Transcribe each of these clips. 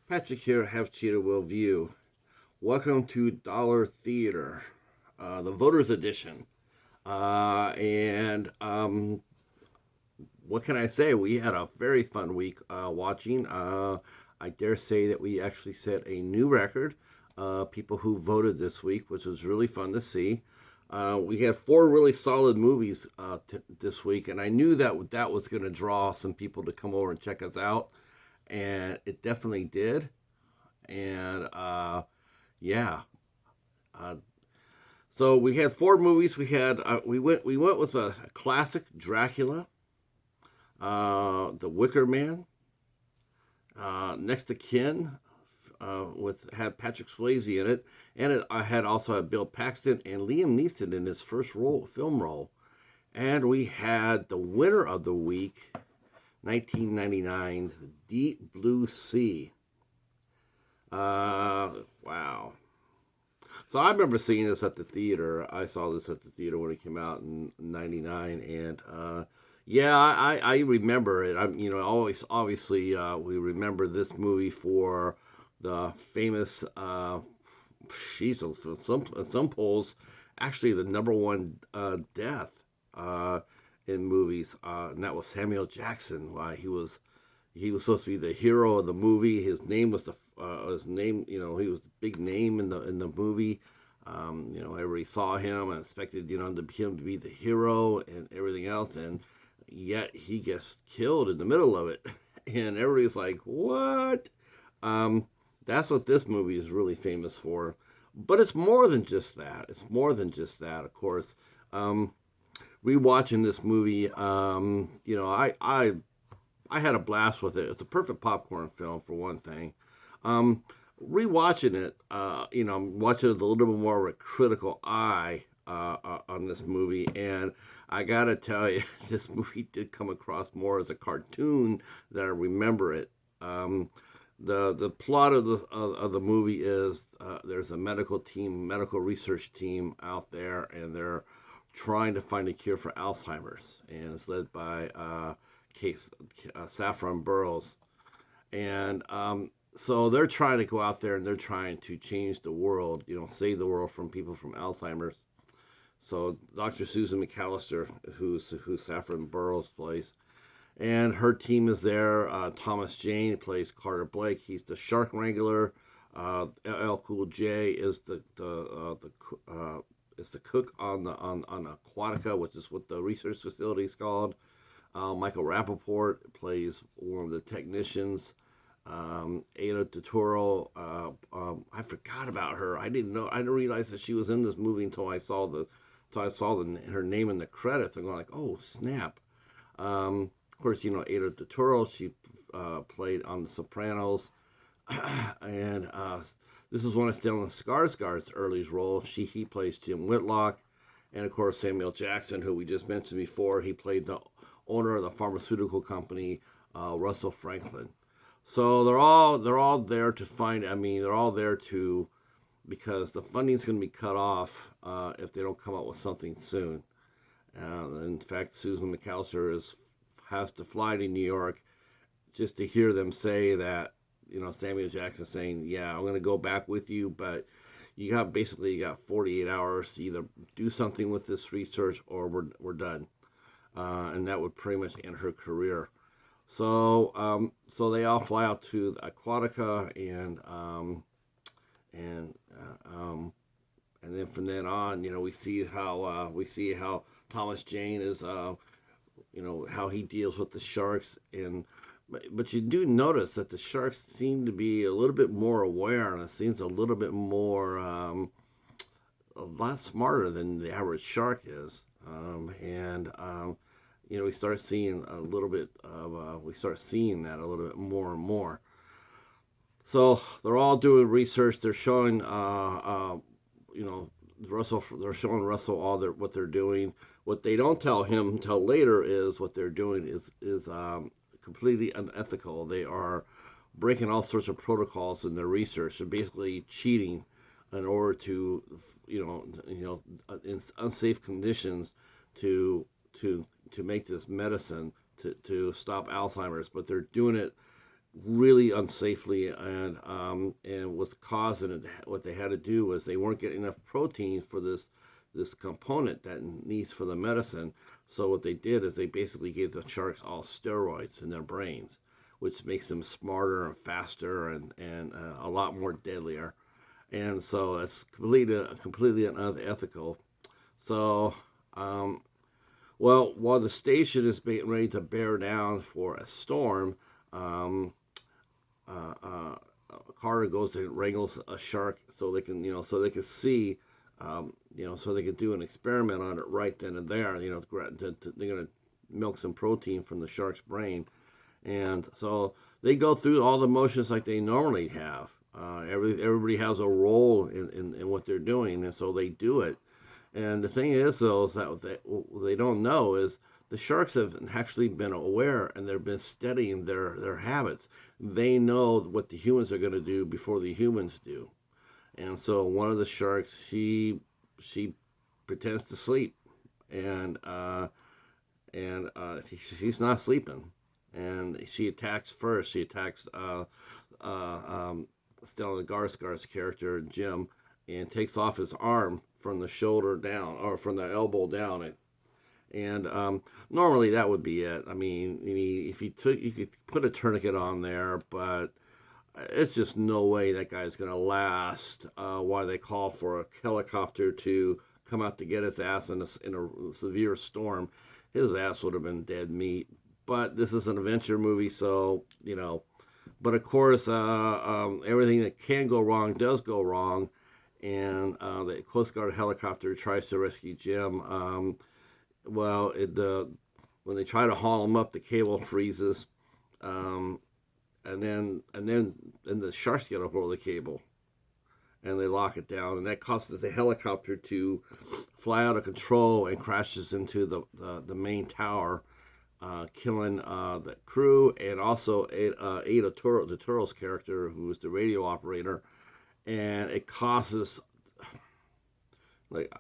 Patrick here, Have Cheetah Will View. Welcome to Dollar Theater, the Voters Edition. And what can I say? We had a very fun week watching. I dare say that we actually set a new record. People who voted this week, which was really fun to see. We had four really solid movies this week, and I knew that was going to draw some people to come over and check us out, and it definitely did. And yeah, uh, so we had four movies. We went with a classic Dracula, the Wicker Man, Next of Kin, with had Patrick Swayze in it, and I had also had Bill Paxton and Liam Neeson in his first film role, and we had the winner of the week, 1999's Deep Blue Sea. Wow. So I remember seeing this at the theater. I saw this at the theater when it came out in '99, and yeah, I remember it. Always obviously we remember this movie for the famous Jesus, for some polls, actually the number one death in movies, and that was Samuel Jackson. He was supposed to be the hero of the movie. His name was his name. He was the big name in the movie. Everybody saw him and expected him to be the hero and everything else, and yet he gets killed in the middle of it, and everybody's like, "What?" That's what this movie is really famous for. But it's more than just that. It's more than just that, of course. Rewatching this movie, I had a blast with it. It's a perfect popcorn film for one thing. Um, Rewatching it, I'm watching it with a little bit more of a critical eye on this movie, and I gotta tell you, this movie did come across more as a cartoon than I remember it. The plot of the movie is there's a medical research team out there, and they're trying to find a cure for Alzheimer's, and it's led by Case Saffron Burrows, and so they're trying to go out there and they're trying to change the world, save the world from people from Alzheimer's. So Dr. Susan McAllister, who Saffron Burrows plays, and her team is there. Thomas Jane plays Carter Blake. He's the shark wrangler. LL Cool J is the cook on Aquatica, which is what the research facility is called. Michael Rappaport plays one of the technicians. Ada Turturro, I forgot about her. I didn't realize that she was in this movie until I saw her name in the credits. I'm going like, oh snap. Of course, Ada Turturro. She played on The Sopranos, and this is one of Stellan Skarsgård's early role. He plays Jim Whitlock, and of course Samuel Jackson, who we just mentioned before. He played the owner of the pharmaceutical company, Russell Franklin. So they're all there to find. I mean, they're all there to because the funding's going to be cut off if they don't come up with something soon. In fact, Susan McAllister has to fly to New York just to hear them say that. Samuel Jackson saying, "Yeah, I'm going to go back with you, but you got 48 hours to either do something with this research or we're done." And that would pretty much end her career. So they all fly out to Aquatica, and then from then on, we see how Thomas Jane is, how he deals with the sharks, but you do notice that the sharks seem to be a little bit more aware, and it seems a little bit more, a lot smarter than the average shark is, and we start seeing that a little bit more and more. So they're all doing research. They're showing, Russell. They're showing Russell what they're doing. What they don't tell him until later is what they're doing is completely unethical. They are breaking all sorts of protocols in their research. They're basically cheating in order to, in unsafe conditions to to make this medicine to stop Alzheimer's, but they're doing it really unsafely, and was causing it. What they had to do was they weren't getting enough protein for this component that needs for the medicine. So what they did is they basically gave the sharks all steroids in their brains, which makes them smarter and faster and a lot more deadlier. And so it's completely unethical. So, um, well, while the station is getting ready to bear down for a storm, um, uh, uh, Carter goes and wrangles a shark so they can, so they can see, so they can do an experiment on it right then and there. They're gonna milk some protein from the shark's brain, and so they go through all the motions like they normally have. Everybody has a role in what they're doing, and so they do it. And the thing is, though, is that what they don't know is the sharks have actually been aware and they've been studying their habits. They know what the humans are going to do before the humans do. And so one of the sharks, she pretends to sleep, and she's not sleeping, and she attacks first. She attacks Stellan Skarsgård's character Jim, and takes off his arm from the shoulder down or from the elbow down. And normally that would be it. I mean, if you could put a tourniquet on there, but it's just no way that guy's gonna last. While they call for a helicopter to come out to get his ass in a severe storm, his ass would have been dead meat. But this is an adventure movie, so But of course, everything that can go wrong does go wrong, and the Coast Guard helicopter tries to rescue Jim. When they try to haul him up, the cable freezes, um, and the sharks get a hold of the cable, and they lock it down, and that causes the helicopter to fly out of control and crashes into the main tower, killing the crew and also Ada Turtle's character, who is the radio operator, and it causes like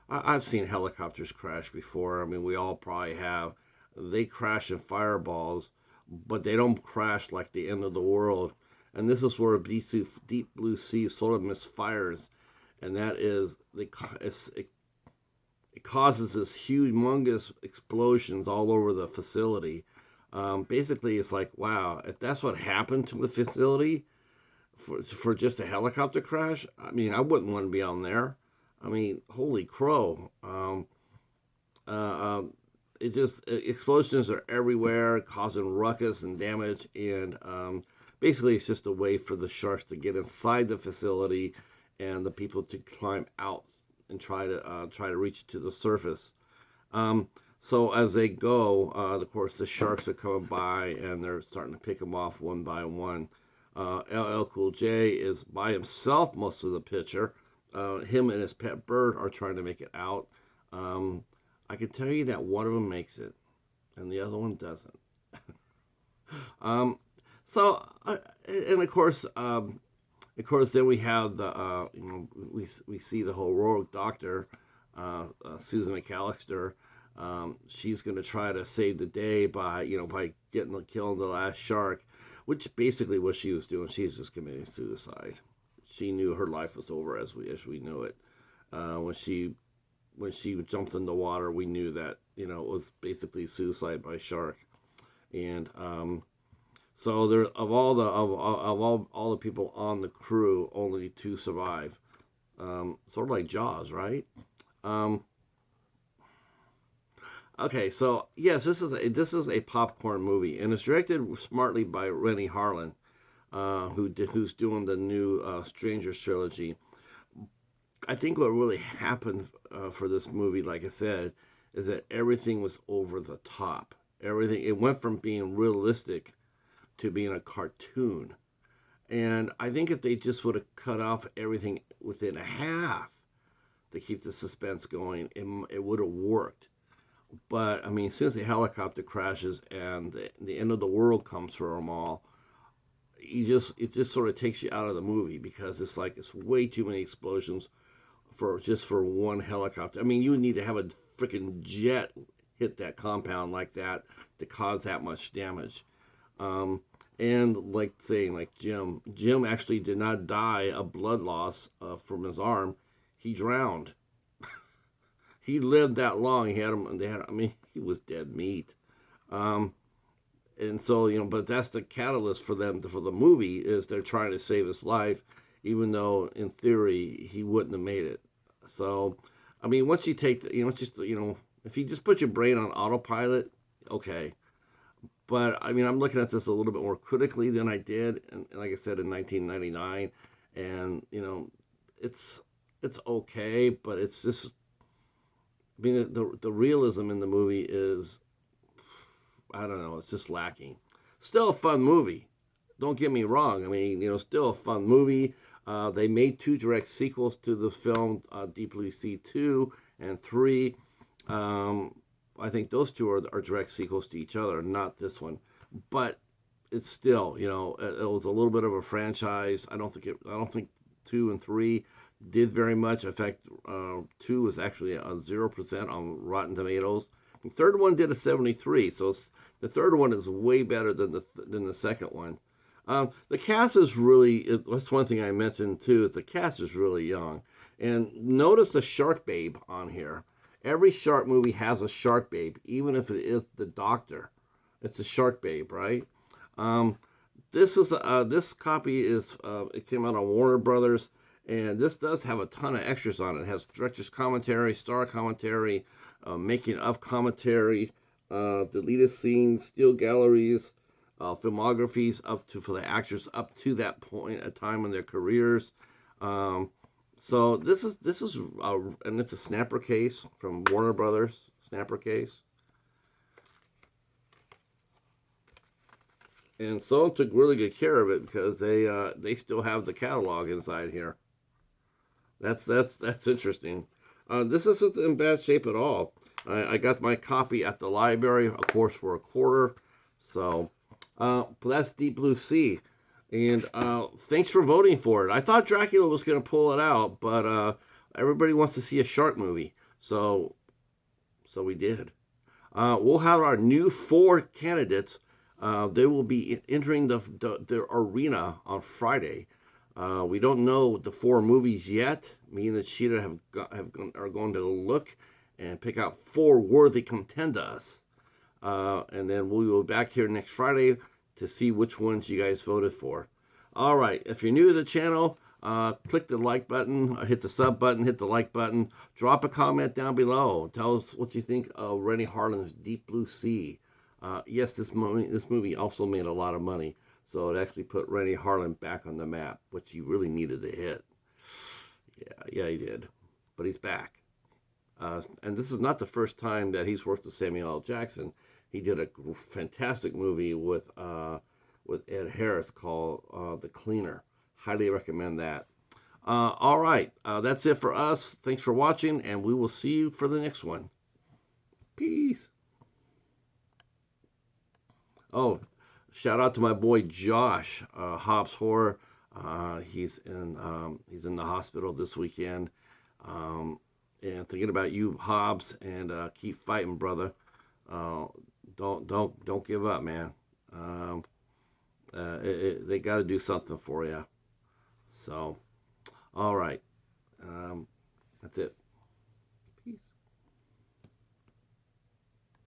I've seen helicopters crash before. I mean, we all probably have. They crash in fireballs, but they don't crash like the end of the world. And this is where Deep Blue Sea sort of misfires, and that is it causes this humongous explosions all over the facility. Basically, it's like, wow, if that's what happened to the facility for just a helicopter crash, I mean, I wouldn't want to be on there. I mean, holy crow. Uh, it just explosions are everywhere, causing ruckus and damage, and basically it's just a way for the sharks to get inside the facility and the people to climb out and try to reach to the surface. So as they go, of course, the sharks are coming by and they're starting to pick them off one by one. LL Cool J is by himself most of the picture. Him and his pet bird are trying to make it out. I can tell you that one of them makes it, and the other one doesn't. um, and of course, then we have we see the heroic doctor, Susan McAllister. She's going to try to save the day by killing the last shark, which basically what she was doing. She's just committing suicide. She knew her life was over as we knew it. When she jumped in the water, we knew that it was basically suicide by shark. And so there of all the people on the crew, only two survive. Sort of like Jaws, right? Okay, so yes, this is a popcorn movie, and it's directed smartly by Rennie Harlan, who's doing the new Strangers trilogy. I think what really happened for this movie, like I said, is that everything was over the top. It went from being realistic to being a cartoon. And I think if they just would have cut off everything within a half to keep the suspense going, it would have worked. But I mean, as soon as the helicopter crashes and the end of the world comes for them all, it just sort of takes you out of the movie, because it's way too many explosions for one helicopter. I mean, you would need to have a freaking jet hit that compound like that to cause that much damage. And like saying, like Jim actually did not die of blood loss from his arm. He drowned. He lived that long. He had him. They had. I mean, he was dead meat. Um, and so but that's the catalyst for them for the movie is they're trying to save his life, even though in theory he wouldn't have made it. So, I mean, once you take it's just if you just put your brain on autopilot, okay. But I mean, I'm looking at this a little bit more critically than I did, and like I said, in 1999, and it's it's okay, but it's just. I mean, the realism in the movie is, I don't know, it's just lacking. Still a fun movie. Don't get me wrong. I mean, still a fun movie. They made two direct sequels to the film, Deep Blue Sea 2 and 3. Um, I think those two are direct sequels to each other, not this one. But it's still, it was a little bit of a franchise. I don't think 2 and 3 did very much. In fact, 2 was actually a 0% on Rotten Tomatoes. The third one did a 73, so the third one is way better than the second one. The cast is really, that's one thing I mentioned too, is the cast is really young. And notice the shark babe on here. Every shark movie has a shark babe, even if it is the doctor. It's a shark babe, right? Um, this copy is it came out on Warner Brothers, and this does have a ton of extras on it. It has director's commentary, star commentary, making of commentary, deleted scenes, still galleries, filmographies up to for the actors up to that point, a time in their careers. Um, so this is and it's a snapper case from Warner Brothers, snapper case. And someone took really good care of it because they still have the catalog inside here. That's interesting. This isn't in bad shape at all. I got my copy at the library, of course, for a quarter. So, but that's Deep Blue Sea. And thanks for voting for it. I thought Dracula was going to pull it out, but everybody wants to see a shark movie. So we did. We'll have our new 4 candidates. They will be entering the arena on Friday. We don't know the 4 movies yet. Me and the Cheetah are going to look and pick out 4 worthy contenders. And then we will be back here next Friday to see which ones you guys voted for. All right. If you're new to the channel, click the like button, hit the sub button, hit the like button. Drop a comment down below. Tell us what you think of Rennie Harlin's Deep Blue Sea. Yes, this movie also made a lot of money. So it actually put Rennie Harlin back on the map, which he really needed to hit. Yeah, he did. But he's back. And this is not the first time that he's worked with Samuel L. Jackson. He did a fantastic movie with Ed Harris called The Cleaner. Highly recommend that. All right, that's it for us. Thanks for watching, and we will see you for the next one. Peace. Oh, shout out to my boy Josh, Hobbs Horror. He's in the hospital this weekend. And thinking about you, Hobbs, and keep fighting, brother. Don't give up, man. They got to do something for you. So, all right, that's it.